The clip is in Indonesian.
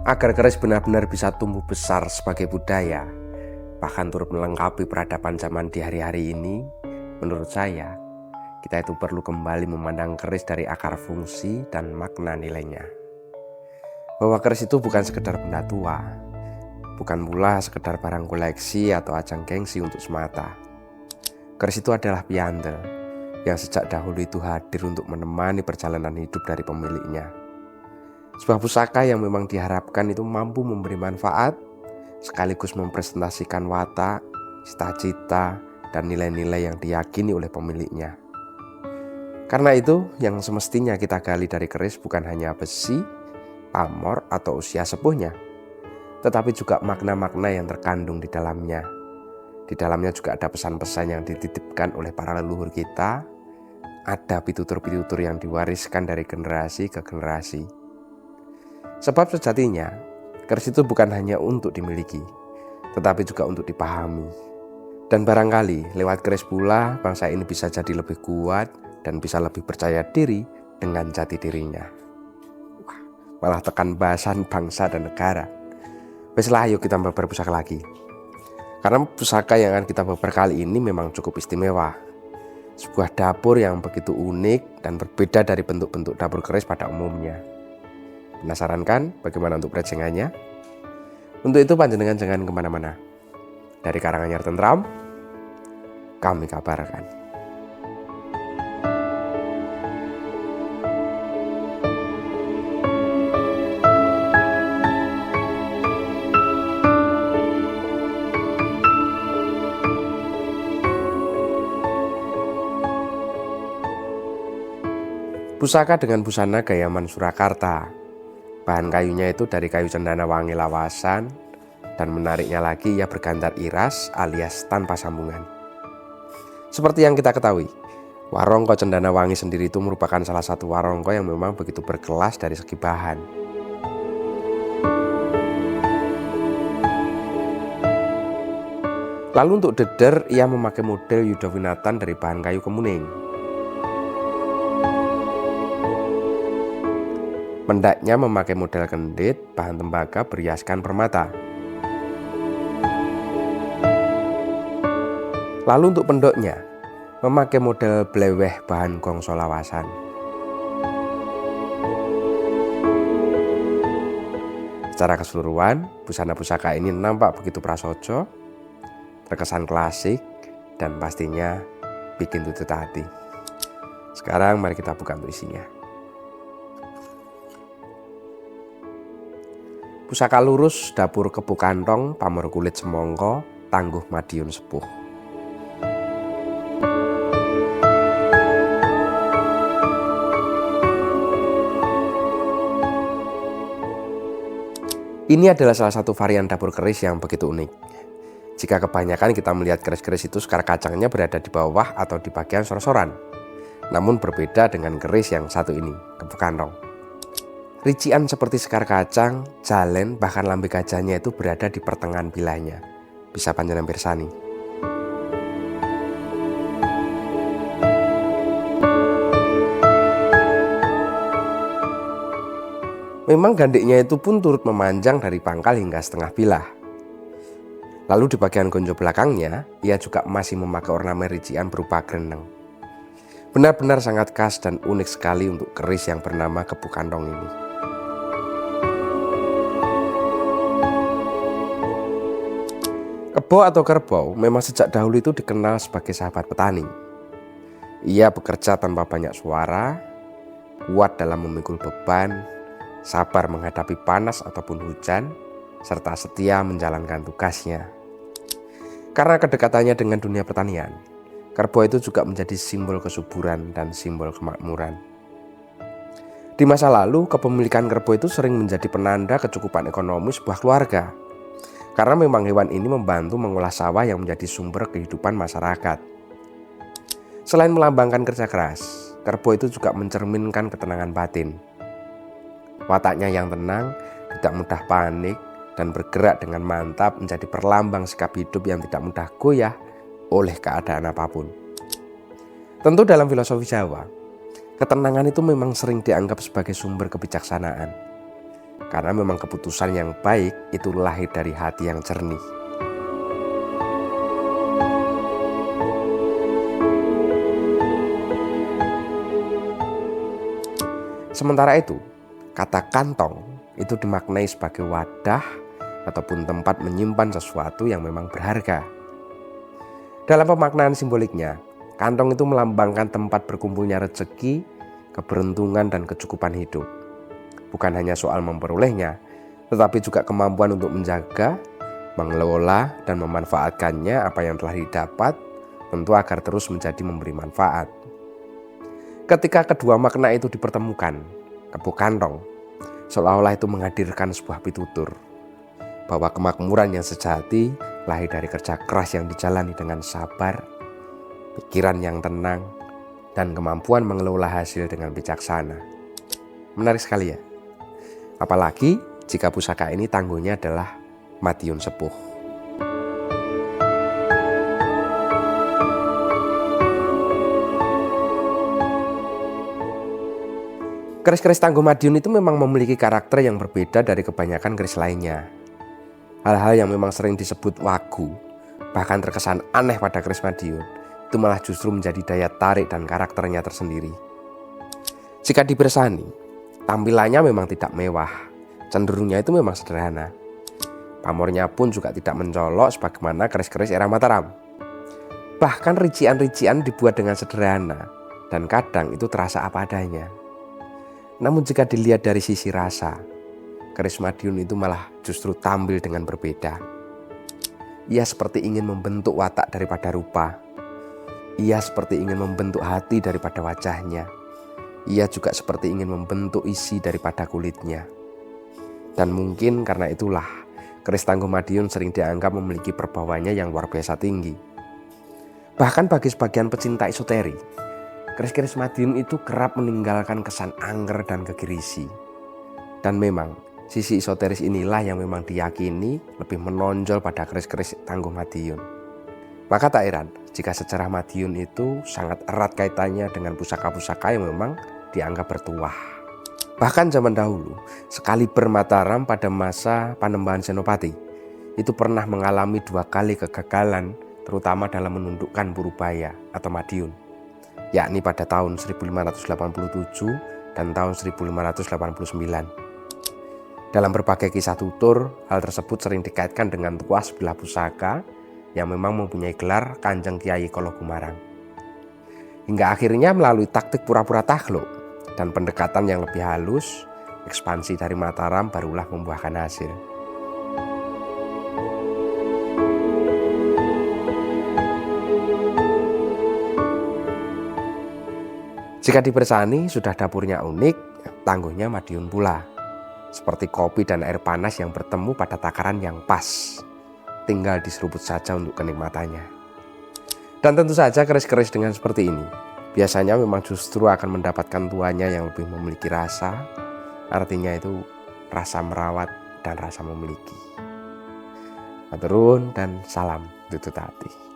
Agar keris benar-benar bisa tumbuh besar sebagai budaya, bahkan turut melengkapi peradaban zaman di hari-hari ini, menurut saya, kita itu perlu kembali memandang keris dari akar fungsi dan makna nilainya. Bahwa keris itu bukan sekedar benda tua, bukan pula sekedar barang koleksi atau ajang gengsi untuk semata. Keris itu adalah piantel yang sejak dahulu itu hadir untuk menemani perjalanan hidup dari pemiliknya. Sebuah pusaka yang memang diharapkan itu mampu memberi manfaat, sekaligus mempresentasikan watak, cita-cita, dan nilai-nilai yang diyakini oleh pemiliknya. Karena itu, yang semestinya kita gali dari keris bukan hanya besi, pamor, atau usia sepuhnya, tetapi juga makna-makna yang terkandung di dalamnya. Di dalamnya juga ada pesan-pesan yang dititipkan oleh para leluhur kita, ada pitutur-pitutur yang diwariskan dari generasi ke generasi. Sebab sejatinya, keris itu bukan hanya untuk dimiliki, tetapi juga untuk dipahami. Dan barangkali lewat keris pula bangsa ini bisa jadi lebih kuat dan bisa lebih percaya diri dengan jati dirinya. Malah tekan bahasan bangsa dan negara. Baiklah, ayo kita babar pusaka lagi. Karena pusaka yang akan kita babar kali ini memang cukup istimewa. Sebuah dapur yang begitu unik dan berbeda dari bentuk-bentuk dapur keris pada umumnya. Penasaran kan bagaimana untuk perancangannya? Untuk itu panjenengan jangan kemana-mana. Dari Karanganyar Tentram, kami kabarkan. Pusaka dengan busana Gayaman Surakarta. Bahan kayunya itu dari kayu cendana wangi lawasan, dan menariknya lagi ia bergantar iras alias tanpa sambungan. Seperti yang kita ketahui, warongko cendana wangi sendiri itu merupakan salah satu warongko yang memang begitu berkelas dari segi bahan. Lalu untuk deder, ia memakai model Yudhawinatan dari bahan kayu kemuning. Mendaknya memakai model kendit, bahan tembaga berhiaskan permata. Lalu untuk pendoknya, memakai model bleweh bahan gongso lawasan. Secara keseluruhan, busana pusaka ini nampak begitu prasaja, terkesan klasik, dan pastinya bikin tutut hati. Sekarang mari kita buka untuk isinya. Pusaka lurus dapur Kebo Kantong, pamor kulit semongko, tangguh Madiun sepuh. Ini adalah salah satu varian dapur keris yang begitu unik. Jika kebanyakan kita melihat keris-keris itu sekar kacangnya berada di bawah atau di bagian sor-soran. Namun berbeda dengan keris yang satu ini, Kebo Kantong. Rician seperti sekar kacang, jalen, bahkan lambe gajahnya itu berada di pertengahan bilahnya. Bisa panjenengan pirsani. Memang gandiknya itu pun turut memanjang dari pangkal hingga setengah bilah. Lalu di bagian gonjo belakangnya, ia juga masih memakai ornamen rician berupa greneng. Benar-benar sangat khas dan unik sekali untuk keris yang bernama Kebo Kantong ini. Kebo atau kerbau memang sejak dahulu itu dikenal sebagai sahabat petani. Ia bekerja tanpa banyak suara, kuat dalam memikul beban, sabar menghadapi panas ataupun hujan, serta setia menjalankan tugasnya. Karena kedekatannya dengan dunia pertanian, kerbau itu juga menjadi simbol kesuburan dan simbol kemakmuran. Di masa lalu, kepemilikan kerbau itu sering menjadi penanda kecukupan ekonomi sebuah keluarga. Karena memang hewan ini membantu mengolah sawah yang menjadi sumber kehidupan masyarakat. Selain melambangkan kerja keras, kerbau itu juga mencerminkan ketenangan batin. Wataknya yang tenang, tidak mudah panik, dan bergerak dengan mantap menjadi perlambang sikap hidup yang tidak mudah goyah oleh keadaan apapun. Tentu dalam filosofi Jawa, ketenangan itu memang sering dianggap sebagai sumber kebijaksanaan. Karena memang keputusan yang baik itu lahir dari hati yang jernih. Sementara itu, kata kantong itu dimaknai sebagai wadah ataupun tempat menyimpan sesuatu yang memang berharga. Dalam pemaknaan simboliknya, kantong itu melambangkan tempat berkumpulnya rezeki, keberuntungan, dan kecukupan hidup. Bukan hanya soal memperolehnya, tetapi juga kemampuan untuk menjaga, mengelola, dan memanfaatkannya apa yang telah didapat, tentu agar terus menjadi memberi manfaat. Ketika kedua makna itu dipertemukan, kebo kantong seolah-olah itu menghadirkan sebuah pitutur bahwa kemakmuran yang sejati lahir dari kerja keras yang dijalani dengan sabar, pikiran yang tenang, dan kemampuan mengelola hasil dengan bijaksana. Menarik sekali ya. Apalagi jika pusaka ini tangguhnya adalah Madiun Sepuh. Keris-keris tangguh Madiun itu memang memiliki karakter yang berbeda dari kebanyakan keris lainnya. Hal-hal yang memang sering disebut wagu, bahkan terkesan aneh pada keris Madiun, itu malah justru menjadi daya tarik dan karakternya tersendiri. Jika dibersani, tampilannya memang tidak mewah, cenderungnya itu memang sederhana. Pamornya pun juga tidak mencolok sebagaimana keris-keris era Mataram. Bahkan rincian-rincian dibuat dengan sederhana, dan kadang itu terasa apa adanya. Namun jika dilihat dari sisi rasa, keris Madiun itu malah justru tampil dengan berbeda. Ia seperti ingin membentuk watak daripada rupa. Ia seperti ingin membentuk hati daripada wajahnya. Ia juga seperti ingin membentuk isi daripada kulitnya. Dan mungkin karena itulah, keris tangguh Madiun sering dianggap memiliki perbawanya yang luar biasa tinggi. Bahkan bagi sebagian pecinta esoteri, keris-keris Madiun itu kerap meninggalkan kesan angger dan kegirisi. Dan memang sisi esoteris inilah yang memang diyakini lebih menonjol pada keris-keris tangguh Madiun. Maka tak heran jika sejarah Madiun itu sangat erat kaitannya dengan pusaka-pusaka yang memang dianggap bertuah. Bahkan zaman dahulu, Sekaliber Mataram pada masa Panembahan Senopati itu pernah mengalami 2 kali kegagalan, terutama dalam menundukkan Purubaya atau Madiun, yakni pada tahun 1587 dan tahun 1589. Dalam berbagai kisah tutur, hal tersebut sering dikaitkan dengan tuah sebilah pusaka yang memang mempunyai gelar Kanjeng Kiai Kolo Gumarang. Hingga akhirnya melalui taktik pura-pura takluk dan pendekatan yang lebih halus, ekspansi dari Mataram barulah membuahkan hasil. Jika dibersani sudah dapurnya unik, tangguhnya Madiun pula. Seperti kopi dan air panas yang bertemu pada takaran yang pas. Tinggal diseruput saja untuk kenikmatannya. Dan tentu saja keris-keris dengan seperti ini biasanya memang justru akan mendapatkan tuannya yang lebih memiliki rasa. Artinya itu rasa merawat dan rasa memiliki. Maturun dan salam tutut hati.